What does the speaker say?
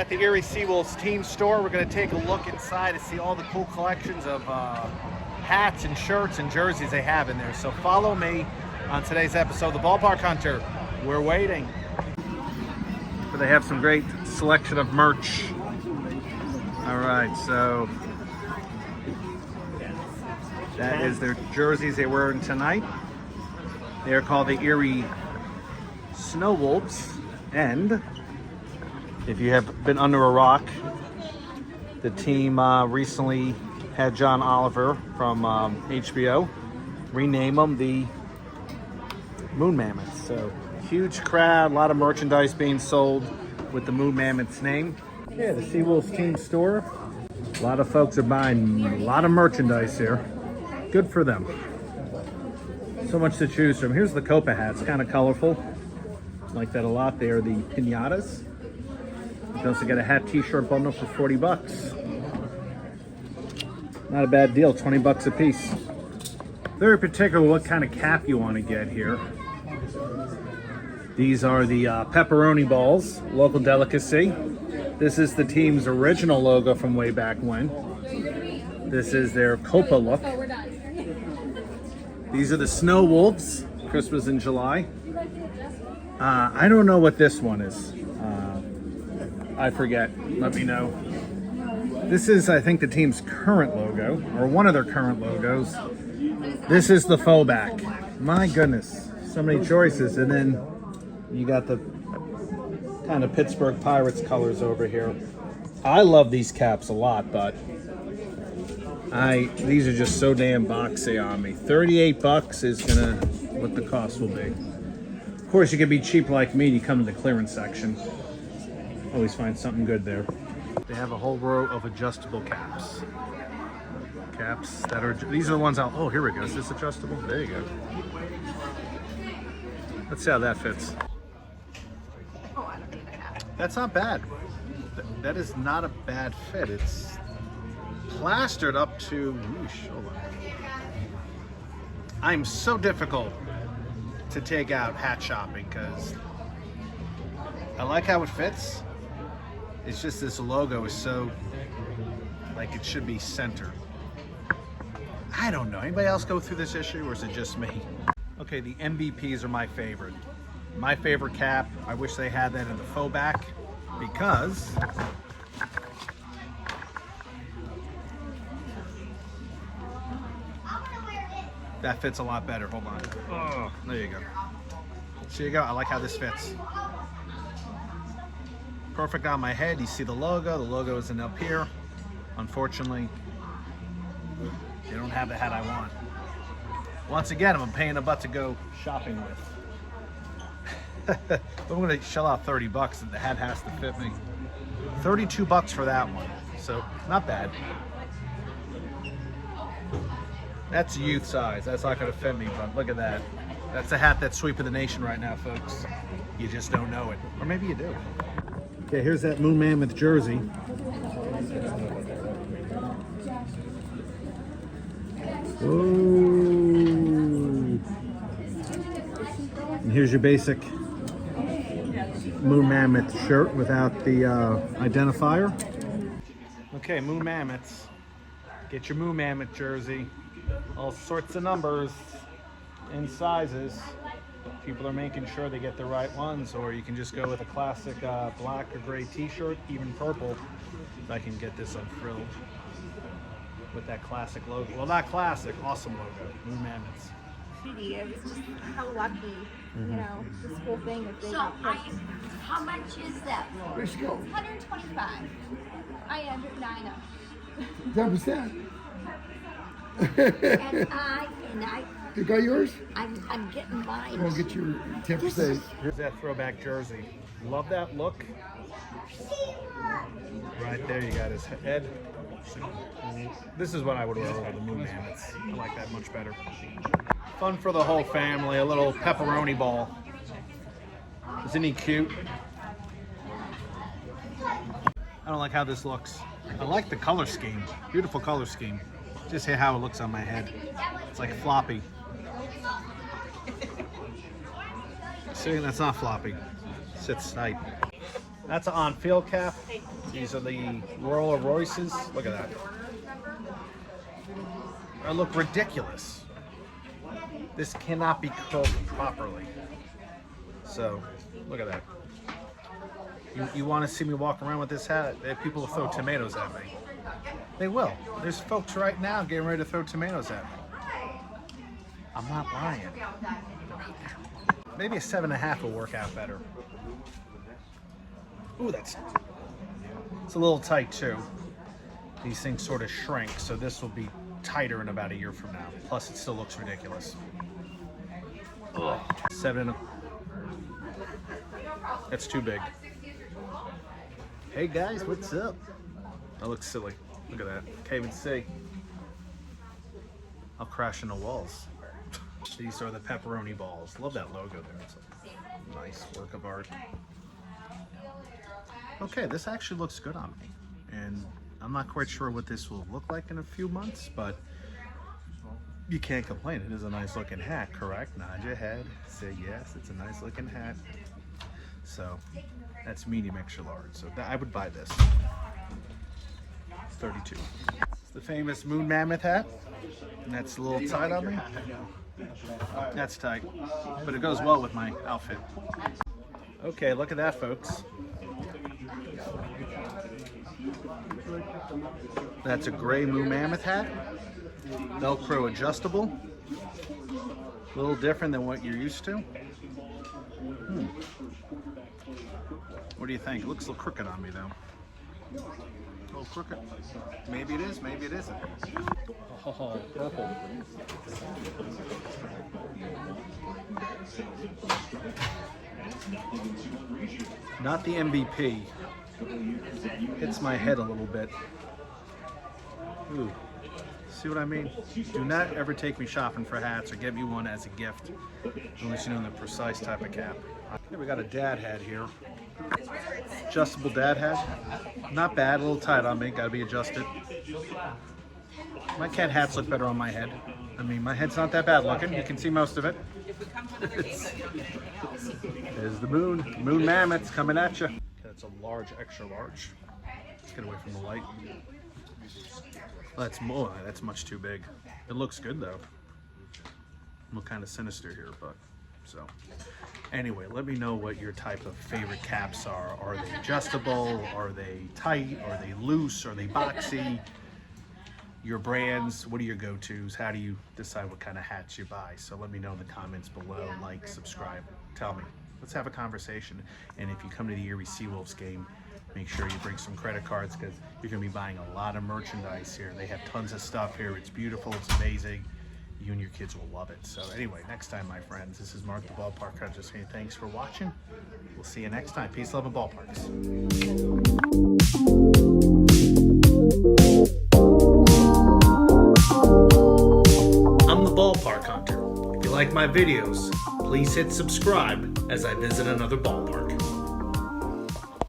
at the Erie SeaWolves team store. We're going to take a look inside to see all the cool collections of hats and shirts and jerseys they have in there. So follow me on today's episode of the Ballpark Hunter. We're waiting. But they have some great selection of merch. All right, so that is their jerseys they're wearing tonight. They are called the Erie SeaWolves, and if you have been under a rock, the team recently had John Oliver from HBO rename them the Moon Mammoths. So huge crowd, a lot of merchandise being sold with the Moon Mammoths name. Yeah, the SeaWolves team store. A lot of folks are buying a lot of merchandise here. Good for them. So much to choose from. Here's the Copa hats, kind of colorful. Like that a lot. They are the Piñatas. You can also get a hat t-shirt bundle for 40 bucks. Not a bad deal, 20 bucks a piece. Very particular what kind of cap you want to get here. These are the Pepperoni Balls, local delicacy. This is the team's original logo from way back when. This is their Copa look. These are the SeaWolves, Christmas in July. I don't know what this one is. I forget. Let me know. This is, I think, the team's current logo, or one of their current logos. This is the faux back. My goodness, so many choices. And then you got the kind of Pittsburgh Pirates colors over here. I love these caps a lot, but these are just so damn boxy on me. 38 bucks is gonna what the cost will be. Of course, you can be cheap like me. You come to the clearance section. Always find something good there. They have a whole row of adjustable caps. Caps that are, these are the ones out. Oh, here we go. Is this adjustable? There you go. Let's see how that fits. Oh, I don't need a hat. That's not bad. That is not a bad fit. It's plastered up to, whoosh, hold on. I'm so difficult to take out hat shopping because I like how it fits. It's just this logo is so, like it should be centered. I don't know. Anybody else go through this issue or is it just me? Okay, the MVPs are my favorite. My favorite cap, I wish they had that in the faux back because that fits a lot better. Hold on. Oh, there you go. So you go. I like how this fits. Perfect on my head. You see the logo. The logo isn't up here. Unfortunately, they don't have the hat I want. Once again, I'm paying a butt to go shopping with. But I'm going to shell out 30 bucks and the hat has to fit me. 32 bucks for that one. So, not bad. That's youth size. That's not going to fit me, but look at that. That's a hat that's sweeping the nation right now, folks. You just don't know it. Or maybe you do. Okay, here's that Moon Mammoth jersey. Ooh. And here's your basic Moon Mammoth shirt without the identifier. Okay, Moon Mammoths. Get your Moon Mammoth jersey. All sorts of numbers and sizes. People are making sure they get the right ones, or you can just go with a classic black or gray t-shirt, even purple. If I can get this unfrilled with that classic logo. Well, not classic, awesome logo, Moon Mammoths. It was just how lucky, you know, this whole thing that they How much is that? Where'd she go? 125. I under 9 10%. And I, You got yours? I'm getting mine. We'll get your 10%. Here's that throwback jersey. Love that look. Right there, you got his head. This is what I would wear over the Moon Mammoths. I like that much better. Fun for the whole family, a little pepperoni ball. Isn't he cute? I don't like how this looks. I like the color scheme. Beautiful color scheme. Just see how it looks on my head. It's like floppy. See, that's not floppy. It sits tight. That's an on-field cap. These are the Royal Royces. Look at that. They look ridiculous. This cannot be curled properly. So, look at that. You want to see me walk around with this hat? People will throw tomatoes at me. They will. There's folks right now getting ready to throw tomatoes at me. I'm not lying. Maybe a 7.5 will work out better. Ooh, it's a little tight too. These things sort of shrink, so this will be tighter in about a year from now. Plus, it still looks ridiculous. Ugh. 7. That's too big. Hey guys, what's up? That looks silly. Look at that. Can't even see. I'll crash into walls. These are the Pepperoni Balls. Love that logo there. It's a nice work of art. Okay, this actually looks good on me. And I'm not quite sure what this will look like in a few months, but you can't complain. It is a nice looking hat, correct? Nod your head. Say yes, it's a nice looking hat. So that's medium extra large. So I would buy this. It's 32. It's the famous Moon Mammoth hat. And that's a little tight on me. That's tight, but it goes well with my outfit. Okay, look at that, folks. That's a gray Moon Mammoth hat. Velcro adjustable. A little different than what you're used to. What do you think? It looks a little crooked on me, though. A little crooked. Maybe it is, maybe it isn't. Oh, purple. Not the MVP. Hits my head a little bit. Ooh. See what I mean? Do not ever take me shopping for hats or get me one as a gift unless you know the precise type of cap. Okay, we got a dad hat here. Adjustable dad hat. Not bad, a little tight on me, gotta be adjusted. My cat hats look better on my head. I mean, my head's not that bad looking. You can see most of it. There's the Moon Mammoths coming at you. That's a large, extra large. Let's get away from the light. That's more. That's much too big. It looks good though. Look kind of sinister here, but so. Anyway, let me know what your type of favorite caps are. Are they adjustable? Are they tight? Are they loose? Are they boxy? Your brands, what are your go-tos? How do you decide what kind of hats you buy? So let me know in the comments below. Like, subscribe, tell me. Let's have a conversation. And if you come to the Erie SeaWolves game, make sure you bring some credit cards because you're going to be buying a lot of merchandise here. They have tons of stuff here. It's beautiful. It's amazing. You and your kids will love it. So anyway, next time, my friends, this is Mark the Ballpark. I'm just saying thanks for watching. We'll see you next time. Peace, love, and Ballparks. I'm the Ballpark Hunter. If you like my videos, please hit subscribe as I visit another ballpark.